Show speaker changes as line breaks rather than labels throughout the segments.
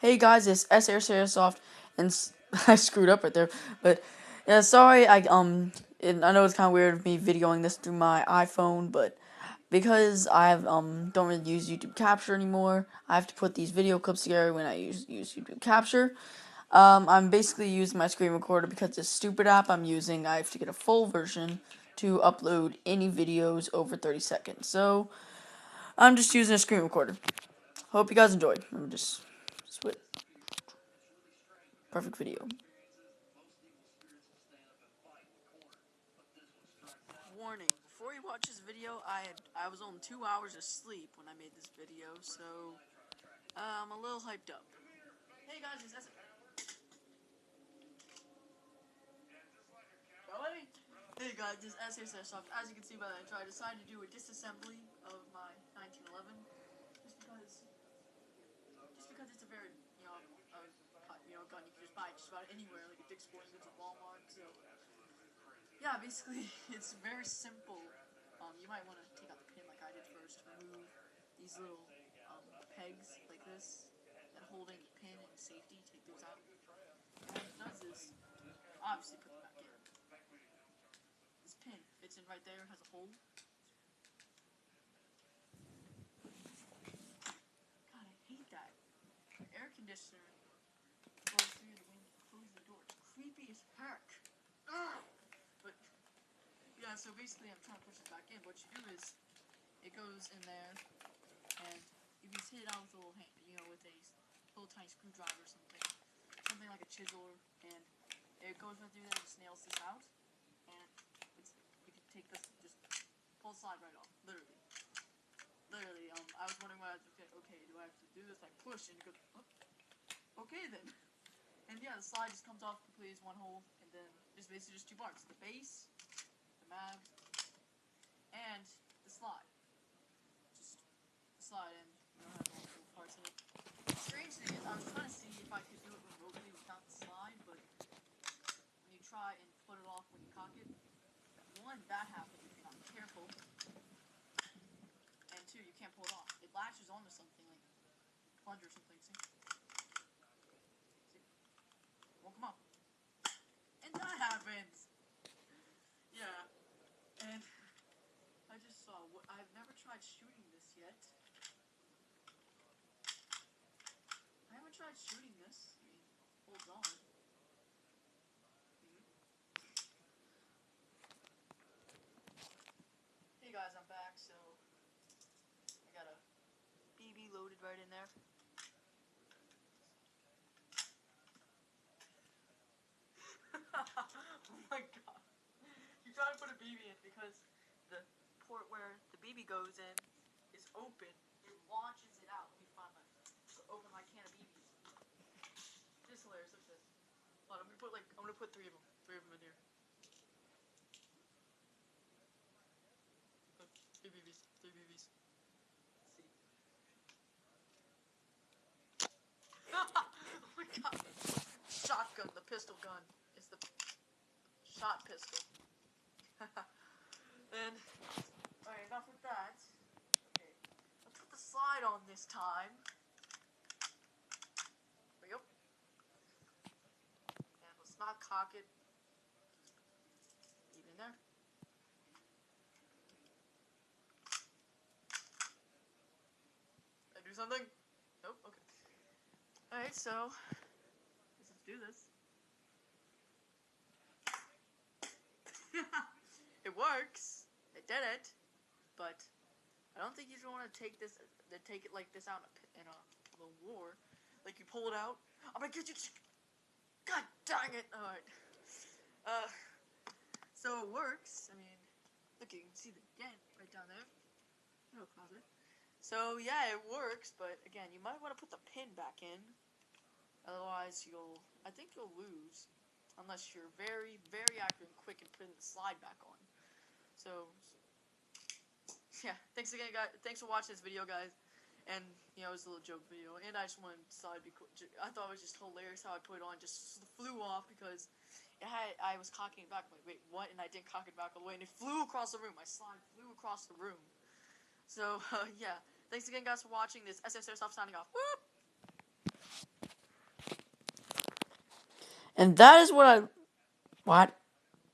Hey guys, it's Airsoft, and I screwed up right there. But yeah, sorry. I know it's kind of weird of me videoing this through my iPhone, but because don't really use YouTube Capture anymore, I have to put these video clips together when I use YouTube Capture. I'm basically using my screen recorder because this stupid app I'm using, I have to get a full version to upload any videos over 30 seconds. So I'm just using a screen recorder. Hope you guys enjoyed. I'm just switch. Perfect video. Warning: before you watch this video, I was on 2 hours of sleep when I made this video, so I'm a little hyped up. Hey guys, it's Hey guys, this is Airsoft. As you can see by the intro, I decided to do a disassembly of my 1911, just because it's a very gun you can just buy just about anywhere, like a Dick's Sporting Goods or Walmart. So yeah, basically it's very simple. You might want to take out the pin like I did first, remove these little pegs like this that hold in the pin and safety. Take those out. And what it does is obviously put them back in. This pin fits in right there, has a hole. God, I hate that. The air conditioner blows through the wind, close the door. It's creepy as heck. Ugh! But yeah, so basically I'm trying to push it back in. What you do is it goes in there, and you can hit it out with a little hand, with a little tiny screwdriver or something like a chisel, and it goes right through there and snails this out, and you can take this, just pull the slide right off, literally. I was wondering why I was okay, do I have to do this? I push, and it goes, oh, okay then. And yeah, the slide just comes off completely as one hole, and then there's basically just two parts: the base, the mag, and the slide. Just the slide, and you don't have multiple parts in it. The strange thing is, I was trying to see if I could do it remotely without the slide, but when you try and put it off when you cock it, one, that happens if you're not careful, and two, you can't pull it off. It latches onto something like plunger or something. See? It won't come off. And that happens. Yeah. And I just saw. I've never tried shooting this yet. I haven't tried shooting this. I mean, holds on. Hey guys, I'm back. So I got a BB loaded right in there. Oh my god. You try to put a BB in because the port where the BB goes in is open. It launches it out. Let me find open my can of BBs. Just hilarious. Look at this. Hold on, I'm gonna put three of them in here. Look, three BBs. Let's see. Oh my god. Shotgun, the pistol gun. It's the shot pistol. And alright, enough with that. Okay, let's put the slide on this time. There we go. And let's not cock it. Even in there. Did I do something? Nope. Okay. Alright, so let's do this. It works. It did it. But I don't think you want to take it like this out in a war. Like you pull it out. I'm gonna get you. God dang it! All right. So it works. I mean, look, you can see the dent right down there. No closet. So yeah, it works. But again, you might want to put the pin back in. Otherwise, I think you'll lose. Unless you're very, very accurate and quick and putting the slide back on. So yeah, thanks again, guys. Thanks for watching this video, guys. And it was a little joke video. And I just wanted to decide I thought it was just hilarious how I put it on. Just flew off because I was cocking it back. I'm like, wait, what? And I didn't cock it back all the way, and it flew across the room. My slide flew across the room. So yeah, thanks again, guys, for watching. This SS Airsoft signing off. Whoop!
And that is what I... What?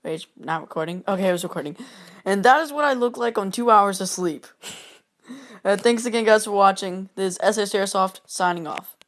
Wait, it's not recording? Okay, it was recording. And that is what I look like on 2 hours of sleep. Thanks again, guys, for watching. This is SS Airsoft, signing off.